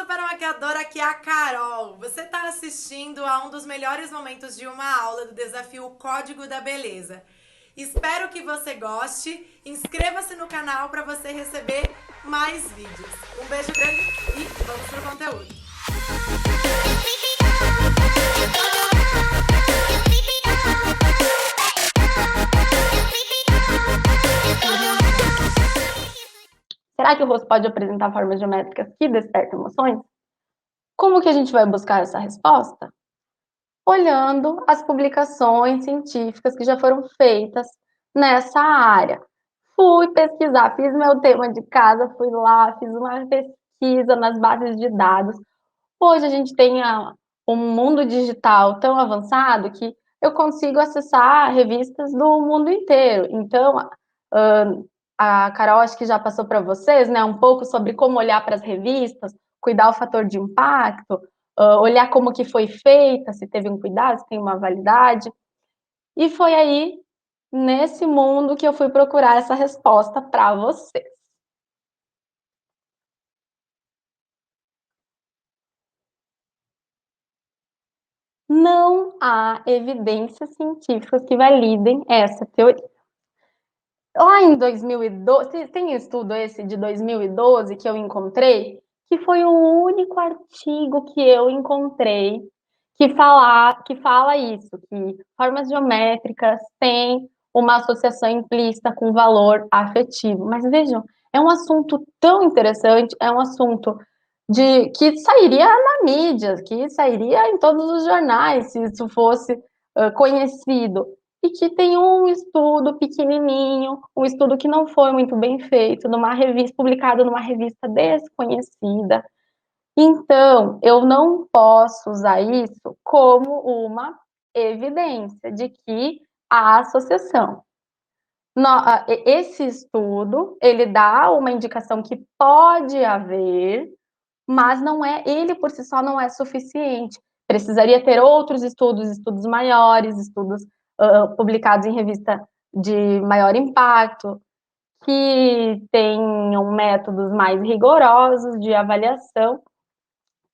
super maquiadora, aqui é a Carol. Você está assistindo a um dos melhores momentos de uma aula do desafio Código da Beleza. Espero que você goste. Inscreva-se no canal para você receber mais vídeos. Um beijo grande e vamos pro conteúdo. Será que o rosto pode apresentar formas geométricas que despertam emoções? Como que a gente vai buscar essa resposta? Olhando as publicações científicas que já foram feitas nessa área. Fui pesquisar, fiz meu tema de casa, fui lá, fiz uma pesquisa nas bases de dados. Hoje a gente tem um mundo digital tão avançado que eu consigo acessar revistas do mundo inteiro. Então, a Carol acho que já passou para vocês, né, um pouco sobre como olhar para as revistas, cuidar o fator de impacto, olhar como que foi feita, se teve um cuidado, se tem uma validade. E foi aí, nesse mundo, que eu fui procurar essa resposta para vocês. Não há evidências científicas que validem essa teoria. Lá em 2012, tem estudo esse de 2012 que eu encontrei, que foi o único artigo que eu encontrei que fala isso, que formas geométricas têm uma associação implícita com valor afetivo. Mas vejam, é um assunto tão interessante, é um assunto que sairia na mídia, que sairia em todos os jornais, se isso fosse conhecido e que tem um estudo pequenininho, um estudo que não foi muito bem feito, numa revista, publicado numa revista desconhecida. Então, eu não posso usar isso como uma evidência de que há associação. Esse estudo, ele dá uma indicação que pode haver, mas não é, ele por si só não é suficiente. Precisaria ter outros estudos, estudos maiores, estudos publicados em revista de maior impacto, que tenham métodos mais rigorosos de avaliação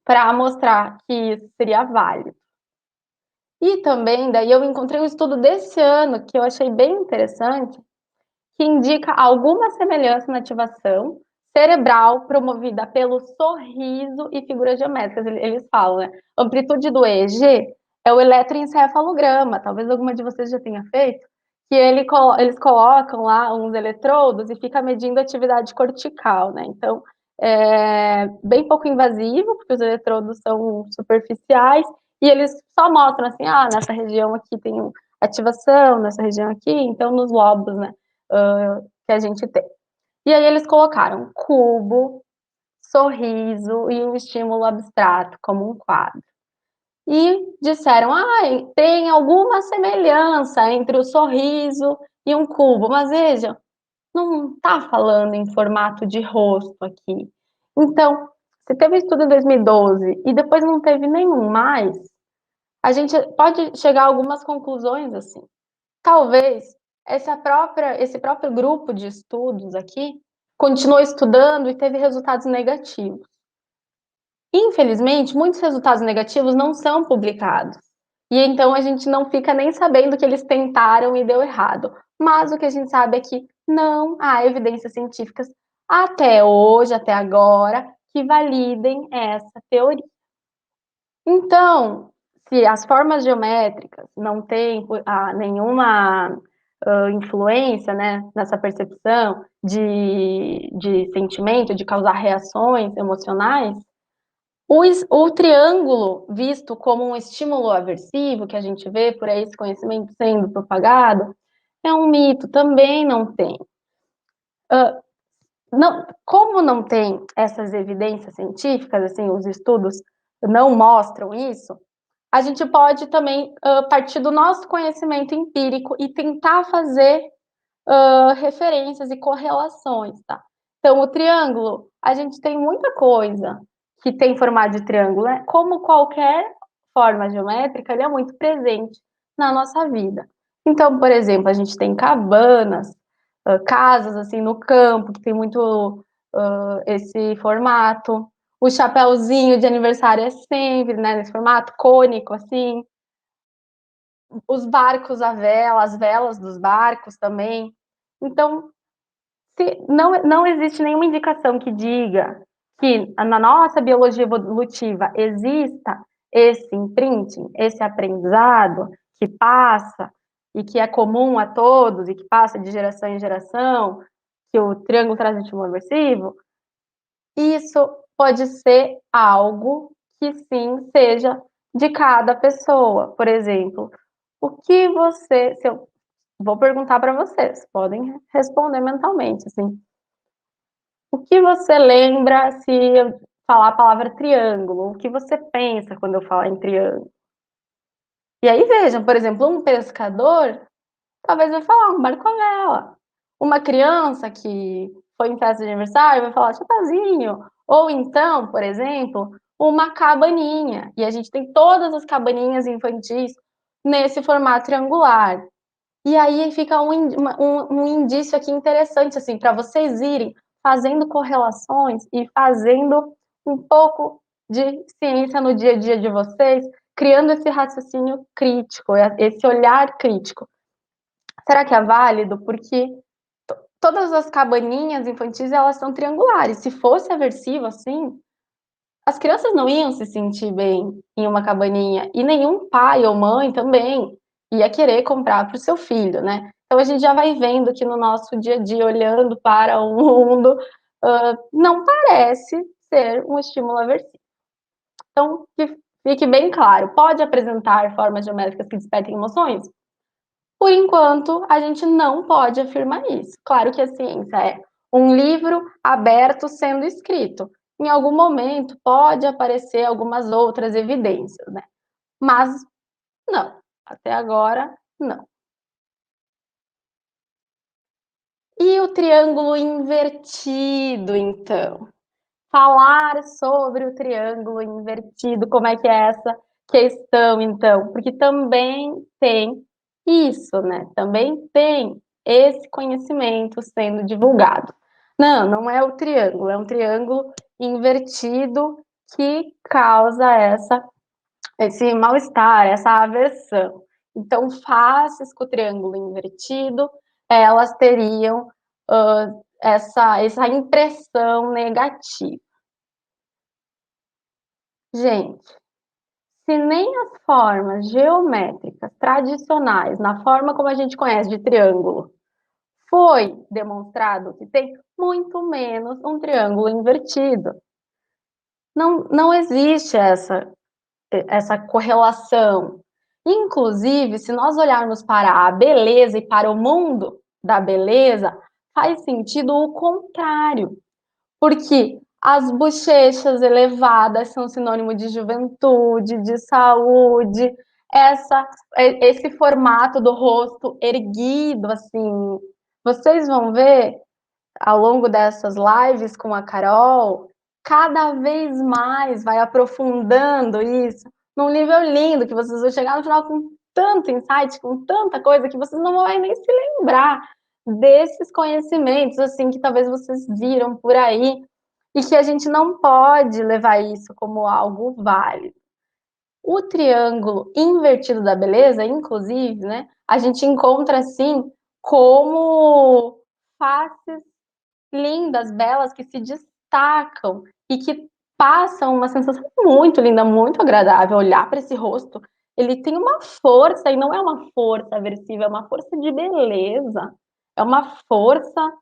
para mostrar que isso seria válido. E também, daí eu encontrei um estudo desse ano que eu achei bem interessante, que indica alguma semelhança na ativação cerebral promovida pelo sorriso e figuras geométricas. Eles falam, né? Amplitude do EEG é o eletroencefalograma, talvez alguma de vocês já tenha feito, que eles colocam lá uns eletrodos e fica medindo a atividade cortical, né? Então, é bem pouco invasivo, porque os eletrodos são superficiais, e eles só mostram assim, nessa região aqui tem ativação, nessa região aqui, então nos lobos, né? Que a gente tem. E aí eles colocaram cubo, sorriso e um estímulo abstrato, como um quadro. E disseram, tem alguma semelhança entre o sorriso e um cubo, mas vejam, não está falando em formato de rosto aqui. Então, se teve estudo em 2012 e depois não teve nenhum mais, a gente pode chegar a algumas conclusões assim. Talvez esse próprio grupo de estudos aqui continuou estudando e teve resultados negativos. Infelizmente, muitos resultados negativos não são publicados. E então a gente não fica nem sabendo que eles tentaram e deu errado. Mas o que a gente sabe é que não há evidências científicas até hoje, até agora, que validem essa teoria. Então, se as formas geométricas não têm nenhuma influência, né, nessa percepção de sentimento, de causar reações emocionais, o triângulo visto como um estímulo aversivo, que a gente vê por aí esse conhecimento sendo propagado, é um mito, também não tem. Como não tem essas evidências científicas, assim, os estudos não mostram isso, a gente pode também partir do nosso conhecimento empírico e tentar fazer referências e correlações, tá? Então, o triângulo, a gente tem muita coisa que tem formato de triângulo, né? Como qualquer forma geométrica, ele é muito presente na nossa vida. Então, por exemplo, a gente tem cabanas, casas assim no campo, que tem muito esse formato. O chapéuzinho de aniversário é sempre, né, nesse formato cônico, assim. Os barcos à vela, as velas dos barcos também. Então, não existe nenhuma indicação que diga que na nossa biologia evolutiva exista esse imprinting, esse aprendizado que passa e que é comum a todos e que passa de geração em geração, que o triângulo transitivo aversivo, isso pode ser algo que sim seja de cada pessoa. Por exemplo, o que você, se eu vou perguntar para vocês, podem responder mentalmente, assim, o que você lembra se eu falar a palavra triângulo? O que você pensa quando eu falar em triângulo? E aí vejam, por exemplo, um pescador talvez vai falar um barco à vela. Uma criança que foi em festa de aniversário vai falar chapeuzinho. Ou então, por exemplo, uma cabaninha. E a gente tem todas as cabaninhas infantis nesse formato triangular. E aí fica um indício aqui interessante, assim, para vocês irem fazendo correlações e fazendo um pouco de ciência no dia a dia de vocês, criando esse raciocínio crítico, esse olhar crítico. Será que é válido? Porque todas as cabaninhas infantis, elas são triangulares. Se fosse aversivo, assim, as crianças não iam se sentir bem em uma cabaninha. E nenhum pai ou mãe também ia querer comprar para o seu filho, né? Então a gente já vai vendo que no nosso dia a dia, olhando para o mundo, não parece ser um estímulo aversivo. Então, que fique bem claro, pode apresentar formas geométricas que despertem emoções? Por enquanto, a gente não pode afirmar isso. Claro que a ciência é um livro aberto sendo escrito. Em algum momento pode aparecer algumas outras evidências, né? Mas não, até agora não. E o triângulo invertido, então? Falar sobre o triângulo invertido, como é que é essa questão, então? Porque também tem isso, né? Também tem esse conhecimento sendo divulgado. Não, não é o triângulo, é um triângulo invertido que causa esse mal-estar, essa aversão. Então, faces com o triângulo invertido, elas teriam essa impressão negativa. Gente, se nem as formas geométricas tradicionais, na forma como a gente conhece de triângulo, foi demonstrado que tem, muito menos um triângulo invertido. Não existe essa correlação. Inclusive, se nós olharmos para a beleza e para o mundo da beleza, faz sentido o contrário. Porque as bochechas elevadas são sinônimo de juventude, de saúde, esse formato do rosto erguido, assim. Vocês vão ver ao longo dessas lives com a Carol, cada vez mais vai aprofundando isso num nível lindo, que vocês vão chegar no final com tanto insight, com tanta coisa, que vocês não vão nem se lembrar desses conhecimentos, assim, que talvez vocês viram por aí, e que a gente não pode levar isso como algo válido. O triângulo invertido da beleza, inclusive, né, a gente encontra, assim, como faces lindas, belas, que se destacam e que passam uma sensação muito linda, muito agradável. Olhar para esse rosto, ele tem uma força, e não é uma força aversiva, é uma força de beleza, é uma força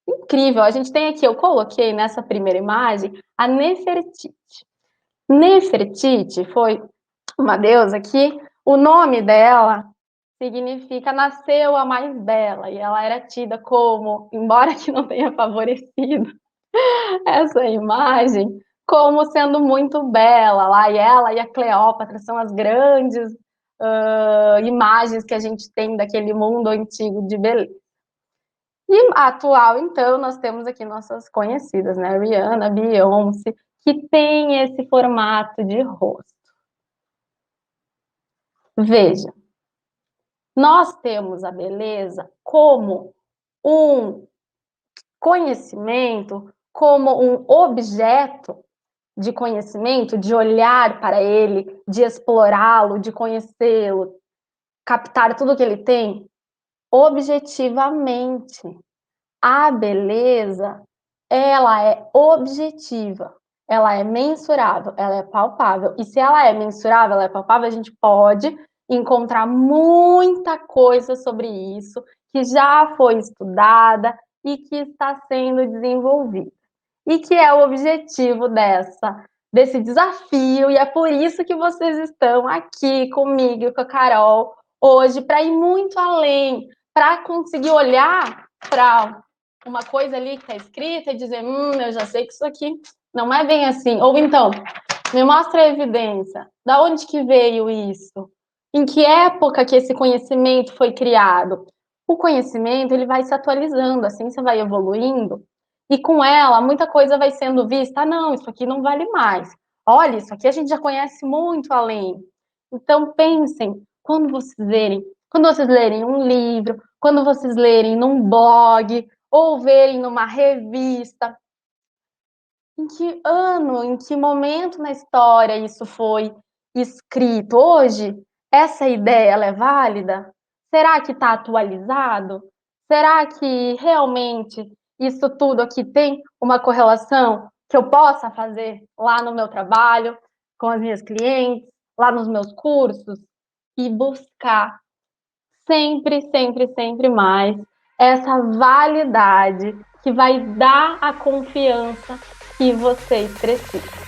incrível. A gente tem aqui, eu coloquei nessa primeira imagem, a Nefertiti. Nefertiti foi uma deusa que o nome dela significa nasceu a mais bela, e ela era tida como, embora que não tenha favorecido essa imagem, como sendo muito bela lá, e ela e a Cleópatra são as grandes imagens que a gente tem daquele mundo antigo de beleza. E atual, então, nós temos aqui nossas conhecidas, né? Rihanna, Beyoncé, que tem esse formato de rosto. Veja, nós temos a beleza como um conhecimento, como um objeto de conhecimento, de olhar para ele, de explorá-lo, de conhecê-lo, captar tudo que ele tem, objetivamente. A beleza, ela é objetiva, ela é mensurável, ela é palpável. E se ela é mensurável, ela é palpável, a gente pode encontrar muita coisa sobre isso que já foi estudada e que está sendo desenvolvida. E que é o objetivo desse desafio, e é por isso que vocês estão aqui comigo e com a Carol hoje, para ir muito além, para conseguir olhar para uma coisa ali que está escrita e dizer, eu já sei que isso aqui não é bem assim. Ou então, me mostra a evidência. Da onde que veio isso? Em que época que esse conhecimento foi criado? O conhecimento, ele vai se atualizando, a ciência vai evoluindo, e com ela, muita coisa vai sendo vista. Ah, não, isso aqui não vale mais. Olha, isso aqui a gente já conhece muito além. Então, pensem, quando vocês lerem um livro, quando vocês lerem num blog, ou verem numa revista, em que ano, em que momento na história isso foi escrito? Hoje, essa ideia ela é válida? Será que está atualizado? Será que realmente isso tudo aqui tem uma correlação que eu possa fazer lá no meu trabalho, com as minhas clientes, lá nos meus cursos? E buscar sempre, sempre, sempre mais essa validade que vai dar a confiança que vocês precisam.